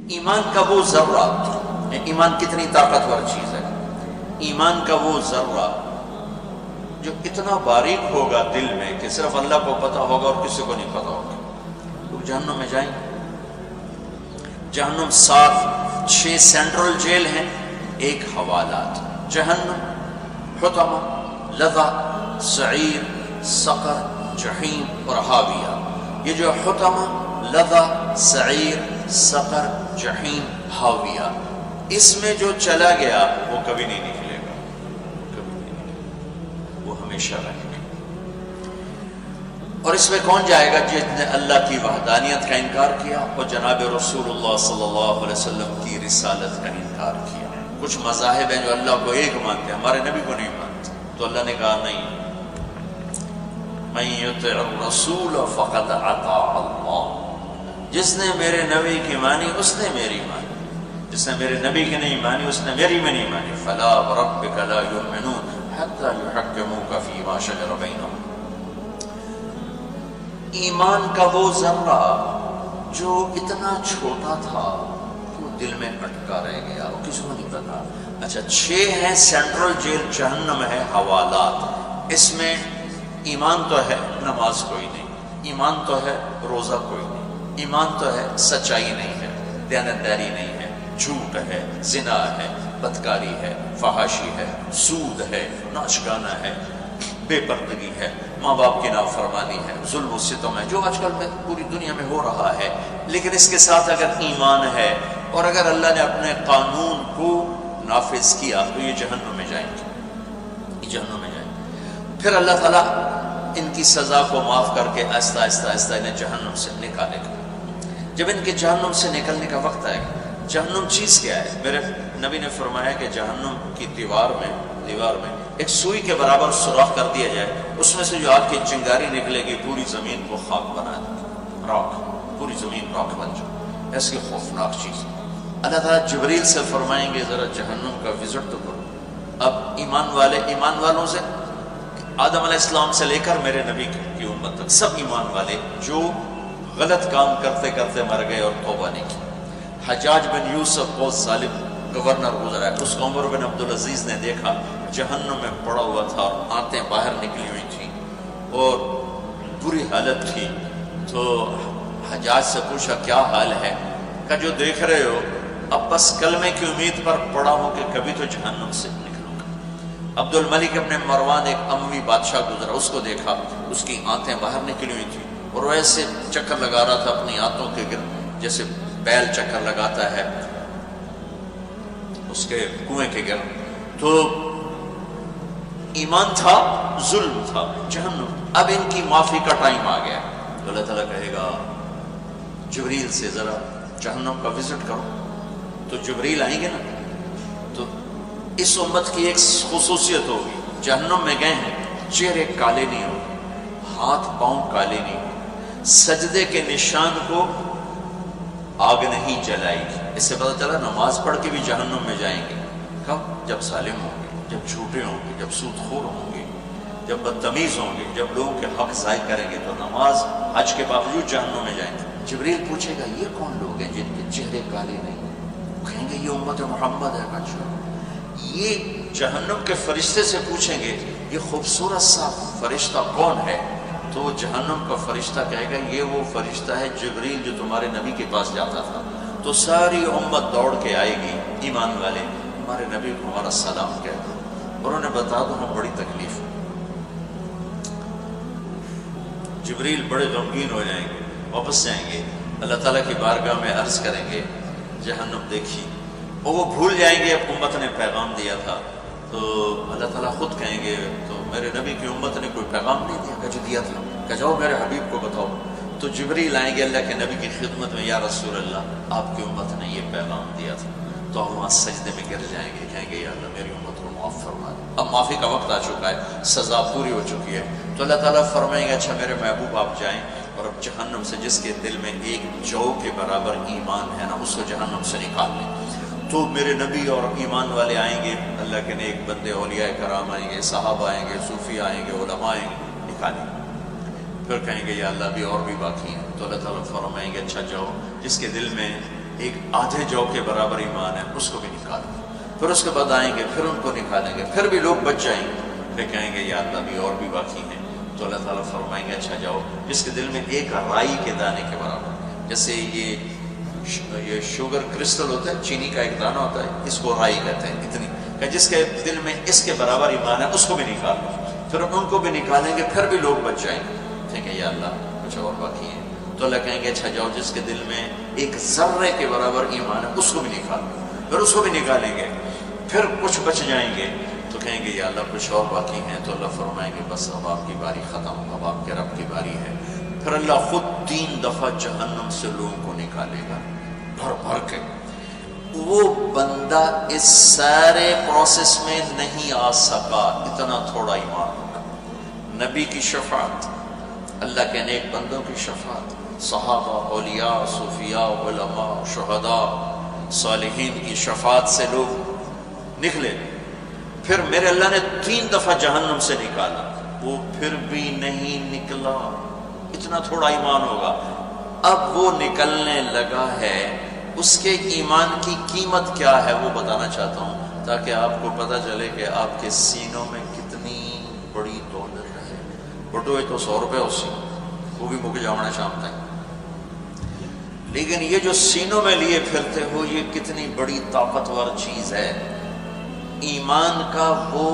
ایمان کا وہ ذرہ، ایمان کتنی طاقتور چیز ہے، ایمان کا وہ ذرہ جو اتنا باریک ہوگا دل میں کہ صرف اللہ کو پتہ ہوگا اور کسی کو نہیں پتہ ہوگا، لوگ جہنم میں جائیں گے۔ جہنم 6 سینٹرل جیل ہیں، ایک حوالات، جہنم، حطمہ، لظہ، سعیر، سقر، جحیم اور حاویہ۔ یہ جو حطمہ، لظہ، سعیر، سقر، جحیم، حاویہ، اس میں جو چلا گیا وہ کبھی نہیں نکلے گا، کبھی نہیں نکلے گا، وہ ہمیشہ رہے گا۔ اور اس میں کون جائے گا؟ جس نے اللہ کی وحدانیت کا انکار کیا اور جناب رسول اللہ صلی اللہ علیہ وسلم کی رسالت کا انکار کیا۔ کچھ مذاہب ہیں جو اللہ کو ایک مانتے ہیں، ہمارے نبی کو نہیں مانتے، تو اللہ نے کہا نہیں، من یطع الرسول فقد اطاع اللہ، جس نے میرے نبی کی مانی اس نے میری مانی، جس نے میرے نبی کی نہیں مانی اس نے میری میں نہیں مانی۔ فلا وربک لا یؤمنون حتی یحکموک فیما شجر بینہم۔ ایمان کا وہ ذرہ جو اتنا چھوٹا تھا کہ وہ دل میں اٹکا رہ گیا، وہ کسی کو نہیں پتا۔ اچھا 6 ہیں سینٹرل جیل، جہنم ہے حوالات، اس میں ایمان تو ہے، نماز کوئی نہیں، ایمان تو ہے، روزہ کوئی نہیں، ایمان تو ہے، سچائی نہیں ہے، دیانتداری نہیں ہے، جھوٹ ہے، زنا ہے، بدکاری ہے، فحاشی ہے، سود ہے، ناچ گانا ہے، بے پردگی ہے، ماں باپ کی نافرمانی ہے، ظلم و ستم ہے، جو آج کل میں پوری دنیا میں ہو رہا ہے۔ لیکن اس کے ساتھ اگر ایمان ہے اور اگر اللہ نے اپنے قانون کو نافذ کیا تو یہ جہنم میں جائیں گے، یہ جہنم میں جائیں گے۔ پھر اللہ تعالیٰ ان کی سزا کو معاف کر کے آہستہ آہستہ آہستہ انہیں جہنم سے نکالے گا۔ جب ان کے جہنم سے نکلنے کا وقت آئے گا، جہنم چیز کیا ہے؟ میرے نبی نے فرمایا کہ جہنم کی دیوار میں ایک سوئی کے برابر سوراخ کر دیا جائے، اس میں سے جو آگ کی چنگاری نکلے گی پوری زمین کو خاک بنا دے گی، راکھ، پوری زمین راکھ بن جائے، ایسی خوفناک چیز۔ اللہ تعالیٰ جبریل سے فرمائیں گے ذرا جہنم کا وزٹ تو کرو۔ اب ایمان والوں سے، آدم علیہ السلام سے لے کر میرے نبی کی امت تک سب ایمان والے جو غلط کام کرتے کرتے مر گئے اور توبہ نہیں کی۔ حجاج بن یوسف بہت ظالم گورنر گزرا ہے، اس کو عمر بن عبدالعزیز نے دیکھا جہنم میں پڑا ہوا تھا اور آنتیں باہر نکلی ہوئی تھیں اور بری حالت تھی، تو حجاج سے پوچھا کیا حال ہے؟ کہ جو دیکھ رہے ہو اب بس کلمے کی امید پر پڑا ہوں کہ کبھی تو جہنم سے نکلوں گا۔ عبد الملک ابن مروان ایک اموی بادشاہ گزرا، اس کو دیکھا اس کی آنتیں باہر نکلی ہوئی تھیں اور وہ ایسے چکر لگا رہا تھا اپنی آنتوں کے گرد جیسے بیل چکر لگاتا ہے اس کے کنویں کے گرد۔ تو ایمان تھا، ظلم تھا، جہنم۔ اب ان کی معافی کا ٹائم آ گیا تو اللہ تعالیٰ کہے گا جبریل سے ذرا جہنم کا وزٹ کرو، تو جبریل آئیں گے نا، تو اس امت کی ایک خصوصیت ہوگی، جہنم میں گئے ہیں چہرے کالے نہیں ہوگے، ہاتھ پاؤں کالے نہیں ہوگے، سجدے کے نشان کو آگ نہیں جلائے گی۔ اس سے پتہ چلا نماز پڑھ کے بھی جہنم میں جائیں گے۔ کب؟ جب ظالم ہوں گے، جب جھوٹے ہوں گے، جب سود خور ہوں گے، جب بدتمیز ہوں گے، جب لوگوں کے حق ضائع کریں گے تو نماز حج کے باوجود جہنم میں جائیں گے۔ جبریل پوچھے گا یہ کون لوگ ہیں جن کے چہرے کالے نہیں؟ کہیں گے یہ امت محمد ہے۔ اچھا، یہ جہنم کے فرشتے سے پوچھیں گے یہ خوبصورت سا فرشتہ کون ہے؟ تو وہ جہنم کا فرشتہ کہے گا یہ وہ فرشتہ ہے جبریل جو تمہارے نبی کے پاس جاتا تھا۔ تو ساری امت دوڑ کے آئے گی، ایمان والے ہمارے نبی کو ہمارا سلام کہہ دو اور انہیں بتا دو ہمیں بڑی تکلیف ہے۔ جبریل بڑے غمگین ہو جائیں گے، واپس جائیں گے، اللہ تعالیٰ کی بارگاہ میں عرض کریں گے جہنم دیکھی، اور وہ بھول جائیں گے اب امت نے پیغام دیا تھا۔ تو اللہ تعالیٰ خود کہیں گے تو میرے نبی کی امت نے کوئی پیغام نہیں دیا؟ کہ جو دیا تھا، کہ جاؤ میرے حبیب کو بتاؤ۔ تو جبریل آئیں گے اللہ کے نبی کی خدمت میں، یا رسول اللہ آپ کی امت نے یہ پیغام دیا تھا۔ تو ہم وہاں سجدے میں گر جائیں گے، کہیں گے یا اللہ میری امت کو معاف فرما دے۔ اب معافی کا وقت آ چکا ہے، سزا پوری ہو چکی ہے۔ تو اللہ تعالیٰ فرمائیں گے اچھا میرے محبوب آپ جائیں اور اب جہنم سے جس کے دل میں ایک جو کے برابر ایمان ہے نا اس کو جہنم سے نکال لیں۔ تو میرے نبی اور ایمان والے آئیں گے، اللہ کے نیک بندے اولیاء کرام آئیں گے، صحابہ آئیں گے، صوفی آئیں گے، علماء آئیں گے، نکالیں گے۔ پھر کہیں گے یا اللہ بھی اور بھی باقی ہیں۔ تو اللہ تعالیٰ فرمائیں گے اچھا جاؤ جس کے دل میں ایک آدھے جو کے برابر ایمان ہے اس کو بھی نکالو. پھر اس کے بعد آئیں گے، پھر ان کو نکالیں گے، پھر بھی لوگ بچ جائیں گے، پھر کہیں گے یا اللہ بھی اور بھی باقی ہیں. تو اللہ تعالیٰ فرمائیں گے اچھا جاؤ، جس کے دل میں ایک رائی کے دانے کے برابر، جیسے یہ شوگر کرسٹل ہوتا ہے، چینی کا ایک دانہ ہوتا ہے، اس کو رائی کہتے ہیں، اتنی کہ جس کے دل میں اس کے برابر ایمان ہے اس کو بھی نکال لو. پھر ان کو بھی نکالیں گے، پھر بھی لوگ بچ جائیں گے. ٹھیک ہے یا اللہ کچھ اور باقی ہیں. تو اللہ کہیں گے اچھا جاؤ، جس کے دل میں ایک ذرے کے برابر ایمان ہے اس کو بھی نکال لو. پھر اس کو بھی نکالیں گے، پھر کچھ بچ جائیں گے. تو کہیں گے یا اللہ کچھ اور باقی ہیں. تو اللہ فرمائیں گے بس اب آپ کی باری ختم، اب آپ کے رب کی باری ہے. پھر اللہ خود 3 دفعہ جہنم سے لوگوں کو نکالے گا بھر بھر کے. وہ بندہ اس سارے پروسیس میں نہیں آ سکا، اتنا تھوڑا ایمان ہوگا. نبی کی شفاعت، اللہ کے نیک بندوں کی شفاعت، صحابہ، اولیاء، صوفیاء، علماء، شہداء، صالحین کی شفاعت سے لوگ نکلے. پھر میرے اللہ نے 3 دفعہ جہنم سے نکالا، وہ پھر بھی نہیں نکلا، اتنا تھوڑا ایمان ہوگا. اب وہ نکلنے لگا ہے، اس کے ایمان کی قیمت کیا ہے وہ بتانا چاہتا ہوں، تاکہ آپ کو پتہ چلے کہ آپ کے سینوں میں کتنی بڑی دولت ہے. بٹوئے تو 100 روپے ہو سی، وہ بھی مک جاؤنا شام تک. لیکن یہ جو سینوں میں لیے پھرتے ہو، یہ کتنی بڑی طاقتور چیز ہے. ایمان کا وہ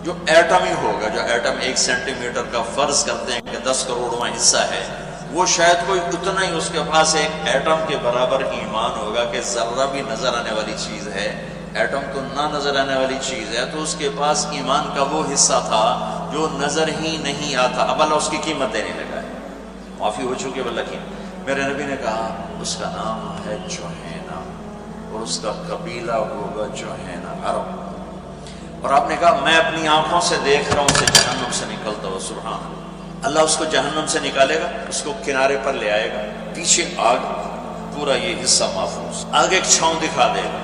جو ایٹم ہی ہوگا، جو ایٹم 1 سینٹی میٹر کا فرض کرتے ہیں کہ 10 کروڑواں حصہ ہے، وہ شاید کوئی اتنا ہی اس کے پاس ایک ایٹم کے برابر ایمان ہوگا کہ ذرہ بھی نظر آنے والی چیز ہے. ایٹم تو نہ نظر آنے والی چیز ہے، تو اس کے پاس ایمان کا وہ حصہ تھا جو نظر ہی نہیں آتا. اب اللہ اس کی قیمت دینے لگا ہے. معافی ہو چکی اللہ کی. میرے نبی نے کہا اس کا نام ہے جوہینہ، اور اس کا قبیلہ ہوگا جوہینہ، عرب. اور آپ نے کہا میں اپنی آنکھوں سے دیکھ رہا ہوں اسے جہنم سے نکلتا ہوا. سبحان اللہ. اللہ اس کو جہنم سے نکالے گا، اس کو کنارے پر لے آئے گا، پیچھے آگ، پورا یہ حصہ محفوظ، آگے ایک چھاؤں دکھا دے گا.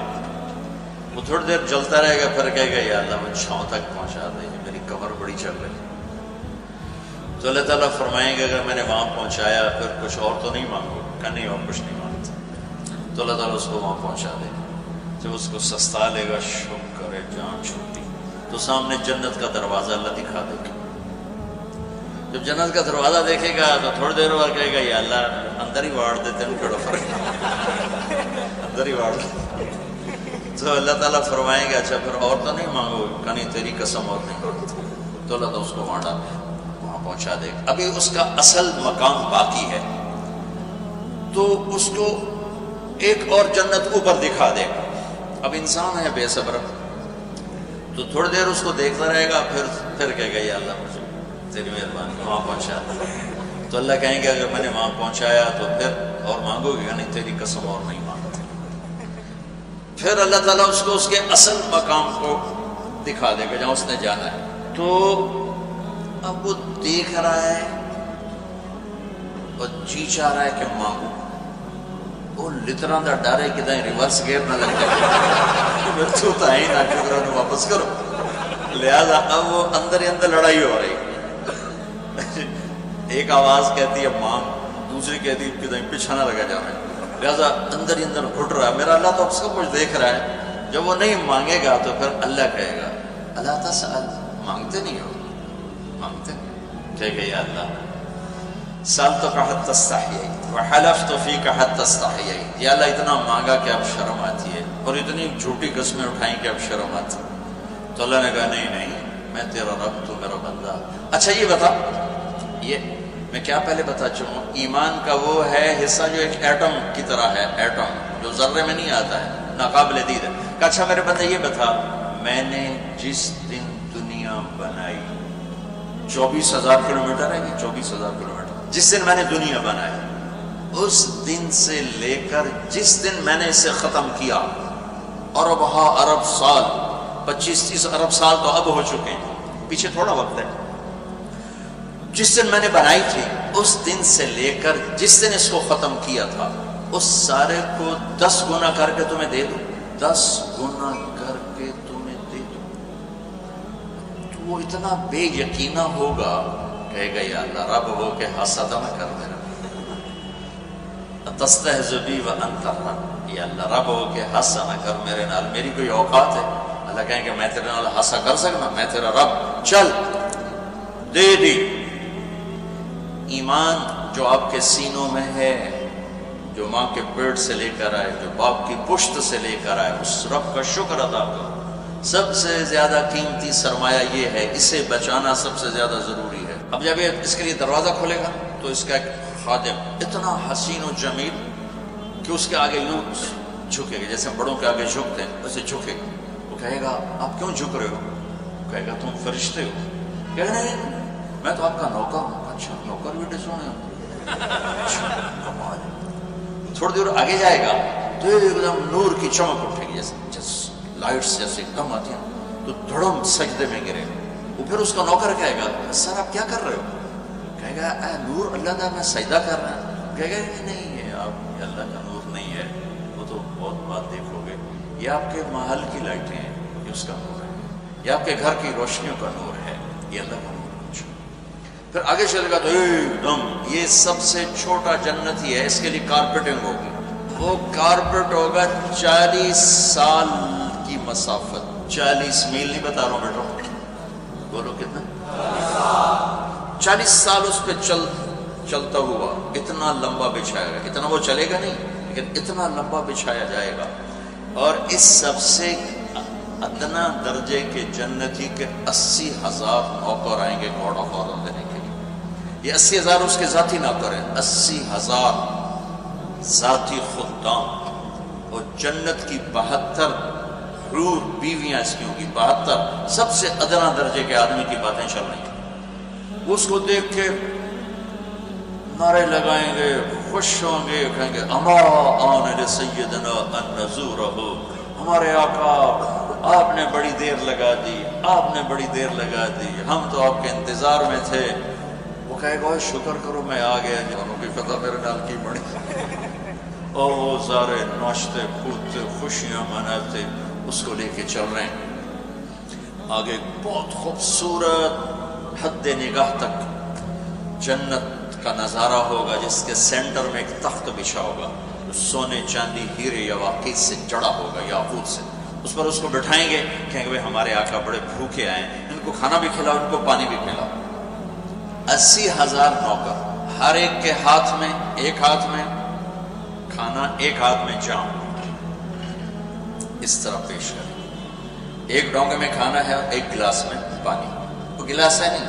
وہ تھوڑی دیر جلتا رہے گا، پھر کہے گا یا اللہ وہ چھاؤں تک پہنچا دے، میری کمر بڑی چل رہی. تو اللہ تعالیٰ فرمائیں گے اگر میں نے وہاں پہنچایا پھر کچھ اور تو نہیں مانگو، کہ نہیں اور کچھ نہیں مانگتا. تو اللہ تعالیٰ اس کو وہاں پہنچا دے گا. جب اس کو سستا لے گا، شکر ہے جان چھوٹی، تو سامنے جنت کا دروازہ اللہ دکھا دے گا. جب جنت کا دروازہ دیکھے گا تو تھوڑی دیر بعد کہے گا یا اللہ اندر ہی واڑ دیتے ہیں، کھڑو فرق اندر ہی واڑ دیتے. تو اللہ تعالیٰ فرمائیں گے اچھا پھر اور تو نہیں مانگو، کہ نہیں تیری قسم اور نہیں مانگتا. تو اللہ تعالیٰ اس کو وہاں پہنچا دے گا. ابھی اس کا اصل مقام باقی ہے، تو اس کو ایک اور جنت اوپر دکھا دے گا. اب انسان ہے بے صبر، تو تھوڑی دیر اس کو دیکھتا رہے گا، پھر کہے گا یا اللہ مجھے تیری مہربانی وہاں پہنچا. تو اللہ کہیں گے اگر میں نے وہاں پہنچایا تو پھر اور مانگو گے، نہیں تیری قسم اور نہیں مانگتے. پھر اللہ تعالیٰ اس کو اس کے اصل مقام کو دکھا دے گا جہاں اس نے جانا ہے. تو اب وہ دیکھ رہا ہے اور جی چاہ رہا ہے کہ مانگو. وہ لطران دا ڈر ہے کہ دائیں ریورس گیئر نہ لگ جائے، تو ہے ہی نہ چکرا واپس کرو. لہذا اب وہ اندر ہی اندر لڑائی ہو رہی. ایک آواز کہتی ہے مانگ، دوسری کہتی ہے کہ دائیں پیچھا نہ لگا جا رہا ہے. لہذا اندر ہی اندر گھٹ رہا ہے. میرا اللہ تو اب سب کچھ دیکھ رہا ہے. جب وہ نہیں مانگے گا تو پھر اللہ کہے گا اللہ تسأل، مانگتے نہیں ہو، مانگتے ٹھیک ہے یا اللہ سألتک حتی استحییت وحلفت فیک حتی استحییت. یا اللہ اتنا مانگا کہ اب شرم آتی ہے، اور اتنی جھوٹی قسمیں اٹھائیں کہ اب شرم آتی. تو اللہ نے کہا نہیں میں تیرا رب، تو میرا بندہ. اچھا یہ بتا، یہ میں کیا پہلے بتا چکا ہوں، ایمان کا وہ ہے حصہ جو ایک ایٹم کی طرح ہے، ایٹم جو ذرے میں نہیں آتا ہے، ناقابل دید ہے. کہ اچھا میرے بندے یہ بتا، میں نے جس دن دنیا بنائی، 24,000 کلومیٹر ہے یہ 24,000 کلومیٹر، جس دن میں نے دنیا بنائی اس دن سے لے کر جس دن میں نے اسے ختم کیا، ارب سال، 25-30 ارب سال تو اب ہو چکے ہیں، پیچھے تھوڑا وقت ہے. جس دن میں نے بنائی تھی اس دن سے لے کر جس دن اس کو ختم کیا تھا، اس سارے کو 10 گنا کر کے تمہیں دے دوں، 10 گنا کر کے تمہیں دے دوں. تو وہ اتنا بے یقینہ ہوگا، کہے گا یا اللہ رب ہو کے حسد نہ کر دینا. تستہزئ بی وانت رب، یا اللہ رب ہو کے ہنسا نہ کر میرے نال، میری کوئی اوقات ہے؟ اللہ کہیں کہ میں تیرے نال ہنسا کر سکنا؟ میں تیرا رب، چل دے دی۔ ایمان جو آپ کے سینوں میں ہے، جو ماں کے پیٹ سے لے کر آئے، جو باپ کی پشت سے لے کر آئے، اس رب کا شکر ادا کرو۔ سب سے زیادہ قیمتی سرمایہ یہ ہے، اسے بچانا سب سے زیادہ ضروری ہے۔ اب جب یہ اس کے لیے دروازہ کھولے گا تو اس کا ایک خادم اتنا حسین و جمیل کہ اس کے آگے یوں جھکے گا، جیسے بڑوں کے آگے جھکتے ہیں ویسے جھکے گا۔ وہ کہے گا آپ کیوں جھک رہے ہو؟ وہ کہے گا تم فرشتے ہو۔ کہے گا نہیں میں تو آپ کا نوکر ہوں۔ اچھا نوکر بھی ڈسونے ہوں؟ کمال ہے۔ تھوڑی دیر آگے جائے گا تو ایک دم نور کی چمک اٹھے گی، جیسے لائٹس جیسے کم آتی ہیں، تو دھڑم سجدے میں گرے گا۔ وہ پھر اس کا نوکر کہے گا سر آپ کیا کر رہے ہو؟ کہے گا اے نور اللہ کا میں سجدہ کر رہا ہوں۔ کہے گا کہ نہیں ہے آپ اللہ کا نور نہیں ہے، وہ تو بہت بات دیکھو گے، یہ آپ کے محل کی لائٹیں ہیں، یہ اس کا نور ہے، یہ آپ کے گھر کی روشنیوں کا نور ہے، یہ اللہ کا نور ہے۔ پھر آگے چلے گا تو ایک دم یہ سب سے چھوٹا جنت ہی ہے، اس کے لیے کارپیٹنگ ہوگی۔ وہ کارپیٹ ہوگا 40 سال کی مسافت، 40 میل نہیں بتا رہا ہوں بیٹا، بولو کتنا؟ 40 سال اس پہ چلتا ہوا اتنا لمبا بچھایا گا، اتنا وہ چلے گا نہیں لیکن اتنا لمبا بچھایا جائے گا۔ اور اس سب سے ادنا درجے کے جنتی کے 80,000 نوکر آئیں گے گاڈ آف آنر دینے کے لیے۔ یہ 80,000 اس کے ذاتی نوکر ہیں، 80,000 ذاتی خدام، اور جنت کی 72 حور بیویاں اس کی ہوں گی، 72 سب سے ادنا درجے کے آدمی کی باتیں چل رہی ہیں۔ اس کو دیکھ کے نعرے لگائیں گے، خوش ہوں گے، کہیں گے اما آن لسیدنا ان نزورہ، ہمارے آقا آپ نے بڑی دیر لگا دی، آپ نے بڑی دیر لگا دی، ہم تو آپ کے انتظار میں تھے۔ وہ کہے گا شکر کرو میں آ گیا، جانوں کی فتح میرے نال کی بڑی۔ اور وہ سارے ناچتے کودتے خوشیاں مناتے اس کو لے کے چل رہے ہیں۔ آگے بہت خوبصورت حد نگاہ تک جنت کا نظارہ ہوگا، جس کے سینٹر میں ایک تخت بچھا ہوگا، سونے چاندی ہیرے یواقیت سے جڑا ہوگا، یاقوت سے۔ اس پر اس کو بٹھائیں گے، کہیں گے ہمارے آقا بڑے بھوکے آئے ہیں، ان کو کھانا بھی کھلاؤ، ان کو پانی بھی پلاؤ۔ 80,000 نوکر، ہر ایک کے ہاتھ میں، ایک ہاتھ میں کھانا، ایک ہاتھ میں جام، اس طرح پیش کریں۔ ایک ڈونگے میں کھانا ہے، ایک گلاس میں پانی۔ وہ گلاس ہے نہیں،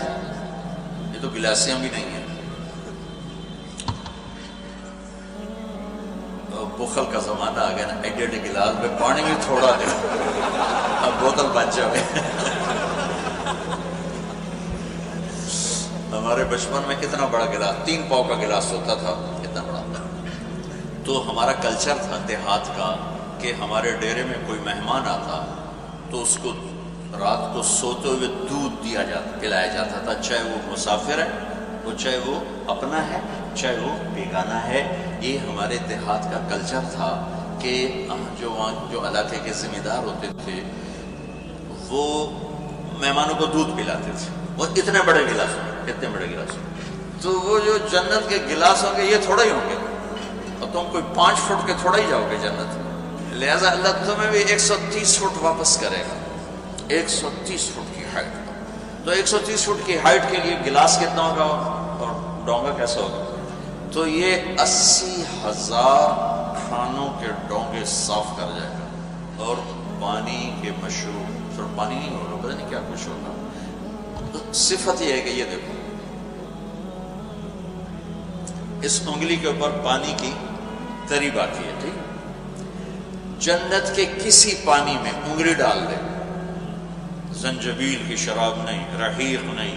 یہ تو گلاسیاں بھی نہیں ہیں۔ بخل کا زمانہ آ گیا نا، ایک ڈیڑھ گلاس میں پانی بھی تھوڑا دے، اب بوتل بن جائے۔ ہمارے بچپن میں اتنا بڑا گلاس، 3 پاؤ کا گلاس ہوتا تھا، اتنا بڑا۔ تو ہمارا کلچر تھا دیہات کا کہ ہمارے ڈیرے میں کوئی مہمان آتا تو اس کو رات کو سوتے ہوئے دودھ دیا جاتا، پلایا جاتا تھا، چاہے وہ مسافر ہے، وہ چاہے وہ اپنا ہے، چاہے وہ بیگانہ ہے۔ یہ ہمارے دیہات کا کلچر تھا کہ جو علاقے کے ذمہ دار ہوتے تھے وہ مہمانوں کو دودھ پلاتے تھے، وہ اتنے بڑے گلاس، اتنے بڑے گلاس۔ تو وہ جو جنت کے گلاس ہوں گے یہ تھوڑا ہی ہوں گے، اور تم کوئی 5 فٹ کے تھوڑا ہی جاؤ گے جنت میں۔ لہٰذا اللہ تمہیں بھی 130 فٹ واپس کرے گا، 130 فٹ کی ہائٹ۔ تو 130 فٹ کی ہائٹ کے لیے گلاس کتنا ہوگا اور ڈونگا کیسا ہوگا؟ تو یہ 80,000 کھانوں کے ڈونگے صاف کر جائے گا، اور پانی کے مشروب، صرف پانی نہیں ہوگا، پتہ نہیں کیا کچھ ہوگا۔ تو صفت یہ ہے کہ یہ دیکھو اس انگلی کے اوپر پانی کی تری باقی ہے، ٹھیک؟ جنت کے کسی پانی میں انگلی ڈال دے، زنجبیل کی شراب نہیں، رحیق نہیں،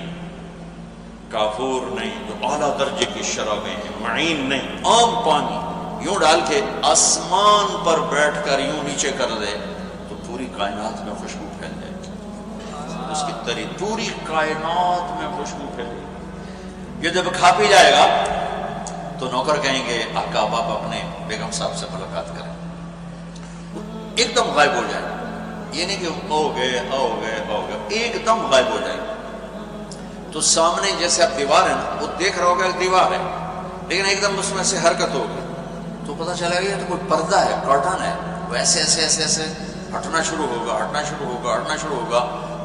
کافور نہیں، جو اعلیٰ درجے کی شرابیں ہیں، معین نہیں، عام پانی یوں ڈال کے آسمان پر بیٹھ کر یوں نیچے کر دے تو پوری کائنات میں خوشبو پھیل جائے گی، اس کی تری پوری کائنات میں خوشبو پھیل جائے گی۔ یہ جب کھا پی جائے گا تو نوکر کہیں گے آقا آپ اپنے بیگم صاحب سے ملاقات کریں، ایک دم غائب ہو جائے، یہ نہیں کہ آؤ گئے، ایک دم غائب ہو جائے۔ تو سامنے جیسے اب دیوار ہے نا، وہ دیکھ رہا ہوگا دیوار ہے، لیکن ایک دم اس میں سے حرکت ہوگی، تو پتہ چلا گیا تو کوئی پردہ ہے، کرٹن ہے، وہ ایسے ایسے ایسے ایسے ہٹنا شروع ہوگا، ہٹنا شروع ہوگا، ہٹنا شروع ہوگا.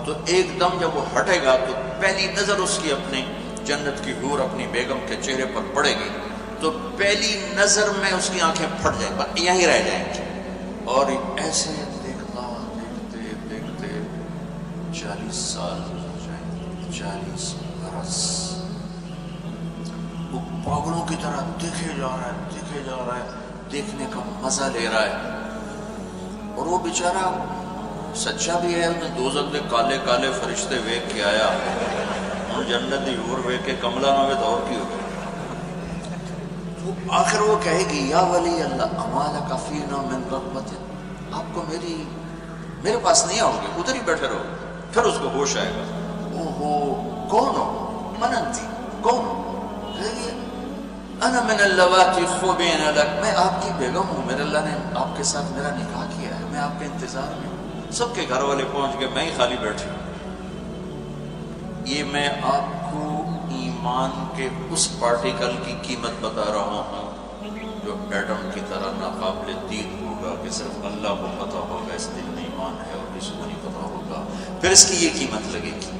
تو ایک دم جب وہ ہٹے گا تو پہلی نظر اس کی اپنی جنت کی حور اپنی بیگم کے چہرے پر پڑے گی تو پہلی نظر میں اس کی آنکھیں پھٹ جائیں گی، یہیں رہ جائیں گی. اور ایسے دیکھتا دیکھتے دیکھتے 40 سال ہو جائیں گے، 40 برس. وہ پاگلوں کی طرح دیکھے جا رہا ہے، دیکھے جا رہا ہے، دیکھنے کا مزہ لے رہا ہے. اور وہ بیچارہ سچا بھی ہے، انہیں دوزخ دے کالے کالے فرشتے ویک کے آیا، اور جنت دی حور ویک کے کملا نہ ہوئے تو اور کی ہوگا. تو آخر وہ کہے گی یا ولی اللہ امالک فینا من رغبت، آپ کو میرے پاس نہیں آؤ گے، ادھر ہی بیٹھے رہو. پھر اس کو ہوش آئے گا، اوہو کون ہو؟ من انتی، کون ہو؟ انا من اللواتی خوبین لک، میں آپ کی بیگم ہوں، میرے اللہ نے آپ کے ساتھ میرا نکاح کیا ہے، میں آپ کے انتظار میں ہوں. سب کے گھر والے پہنچ گئے، میں ہی خالی بیٹھی ہوں. یہ میں آپ کو ایمان کے اس پارٹیکل کی قیمت بتا رہا ہوں جو ایٹم کی طرح ناقابل دید ہوگا کہ صرف اللہ کو پتہ ہوگا اس دل میں ایمان ہے اور کسی کو نہیں پتہ ہوگا، پھر اس کی یہ قیمت لگے گی.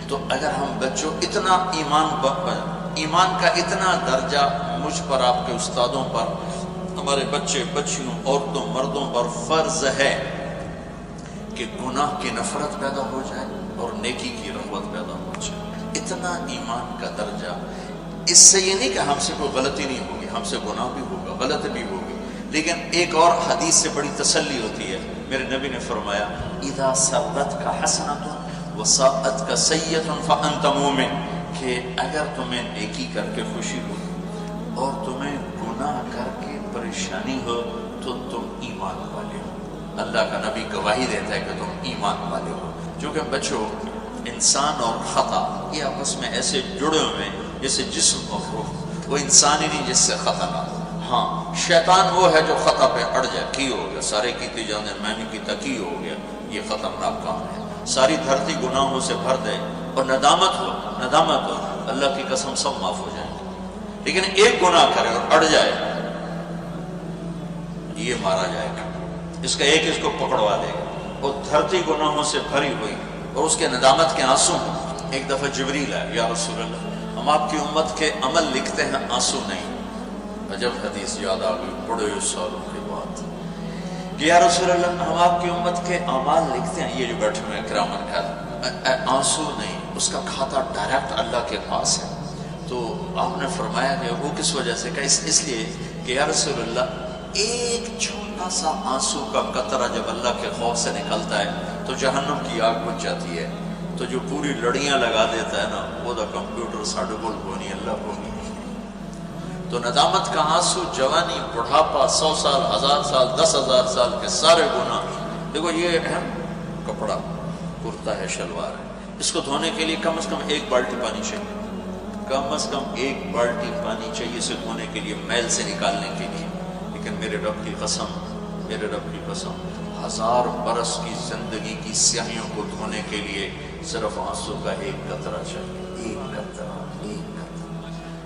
تو اگر ہم بچوں اتنا ایمان کا اتنا درجہ مجھ پر، آپ کے استادوں پر، ہمارے بچے بچیوں عورتوں مردوں پر فرض ہے کہ گناہ کی نفرت پیدا ہو جائے اور نیکی کی رغبت پیدا ہو جائے. اتنا ایمان کا درجہ. اس سے یہ نہیں کہ ہم سے کوئی غلطی نہیں ہوگی، ہم سے گناہ بھی ہوگا، غلط بھی ہوگی، لیکن ایک اور حدیث سے بڑی تسلی ہوتی ہے. میرے نبی نے فرمایا اذا سرتک حسنۃ وساءتک سیئۃ فانت مومن، کہ اگر تمہیں نیکی کر کے خوشی ہو اور تمہیں گناہ کر کے پریشانی ہو تو تم ایمان والے ہو. اللہ کا نبی گواہی دیتا ہے کہ تم ایمان والے ہو. جو کہ بچوں انسان اور خطا یہ آپس میں ایسے جڑے ہوئے ہیں جیسے جسم اور روح. وہ انسان ہی نہیں جس سے خطا نہ ہو. ہاں شیطان وہ ہے جو خطا پہ اڑ جائے، کی ہو گیا سارے کیتے جانے میں نے کیتا کی ہو گیا، یہ خطرناک کام ہے. ساری دھرتی گناہوں سے بھر دے اور ندامت ہو اللہ کی قسم سب معاف ہو جائیں گے. لیکن ایک گناہ کرے اور اڑ جائے یہ مارا جائے گا، اس کا ایک اس کو پکڑوا دے گا. اور دھرتی گناہوں سے بھری ہوئی اور اس کے ندامت کے آنسو. ایک دفعہ جبریل آئے، یا رسول اللہ ہم آپ کی امت کے عمل لکھتے ہیں آنسو نہیں. عجب حدیث یاد آ گئی بڑے سالوں کے بعد کہ یا رسول اللہ ہم آپ کی امت کے اعمال لکھتے ہیں، یہ جو بیٹھے ہوئے کرامن کا آنسو نہیں، اس کا کھاتا ڈائریکٹ اللہ کے پاس ہے. تو آپ نے فرمایا کہ وہ کس وجہ سے؟ کہ اس لیے کہ یا رسول اللہ ایک چھوٹا سا آنسو کا قطرہ جب اللہ کے خوف سے نکلتا ہے تو جہنم کی آگ بجھ جاتی ہے. تو جو پوری لڑیاں لگا دیتا ہے نا وہ دا کمپیوٹر ساڈے کول کونی اللہ کو نہیں. تو ندامت کا آنسو، جوانی، بڑھاپا، 100 سال، 1000 سال، 10,000 سال کے سارے گناہ. دیکھو یہ اہم کپڑا کرتا ہے، شلوار ہے، اس کو دھونے کے لیے کم از کم 1 بالٹی پانی چاہیے، کم از کم 1 بالٹی پانی چاہیے اسے دھونے کے لیے، میل سے نکالنے کے لیے. لیکن میرے رب کی قسم 1000 برس کی زندگی کی سیاہیوں کو دھونے کے لیے صرف آنسو کا 1 قطرہ چاہیے، 1 قطرہ.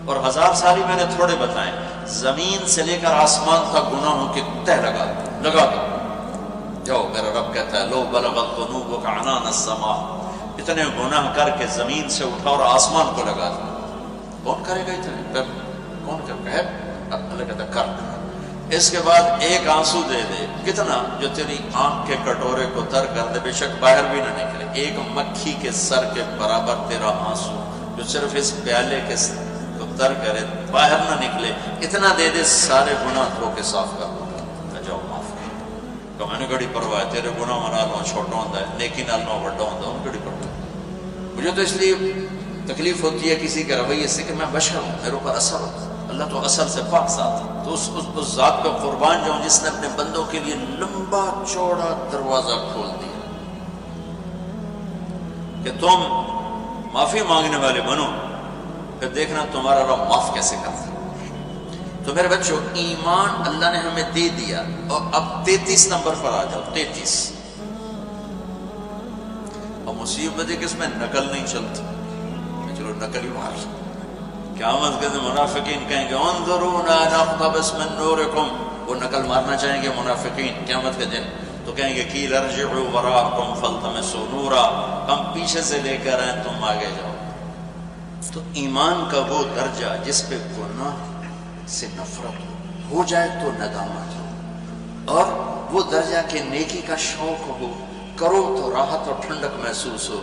اور 1000 سال ہی میں نے تھوڑے بتائیں، زمین سے لے کر آسمان تک گناہوں کے تہ لگا دو. جاؤ، میرا رب کہتا ہے لو بلغت ذنوبک عنان السماء، اتنے گناہ کر کے زمین سے اٹھا اور آسمان کو لگا دو. کون کرے گا اتنے؟ کون کرے گا؟ اللہ کہتا ہے کر. اس کے بعد 1 آنسو دے دے، کتنا؟ جو تیری آنکھ کے کٹورے کو تر کر دے، بے شک باہر بھی نہ نکلے. 1 مکھی کے سر کے برابر تیرا آنسو جو صرف اس پیالے کے کو تر کرے، باہر نہ نکلے، اتنا دے دے، سارے گناہ دھو کے صاف کر دو. جاؤ معاف کر. میں نے گڑی پرواہ ہے تیرے گناہ منا لو چھوٹا ہوتا ہے، نیکی نال نو بڑا ہوتا ہے، ان گڑی پرواہ. مجھے تو اس لیے تکلیف ہوتی ہے کسی کے رویے سے کہ میں بشر ہوں، میرے اوپر اثر ہوتا ہے. اللہ تو اصل سے پاک ذات ہے، تو اس ذات پہ قربان جاؤں جس نے اپنے بندوں کے لیے لمبا چوڑا دروازہ کھول دیا کہ تم معافی مانگنے والے بنو، پھر دیکھنا تمہارا رب معاف کیسے کرتا. تو میرے بچوں ایمان اللہ نے ہمیں دے دیا. اور اب 33 نمبر پر آ جاؤ. 33 اور مصیبت ہے کہ اس میں نقل نہیں چلتی. چلو نقل ہی مار. قیامت کے دن منافقین کہیں گے انظرونا نقتبس من نورکم، وہ نقل مارنا چاہیں گے منافقین قیامت کے دن، تو کہیں گے قیل ارجعوا وراءکم فالتمسوا نورا، ہم پیچھے سے لے کر آئیں تم آگے جاؤ۔ تو ایمان کا وہ درجہ جس پہ گناہ سے نفرت ہو جائے تو ندامت ہو، اور وہ درجہ کہ نیکی کا شوق ہو، کرو تو راحت اور ٹھنڈک محسوس ہو،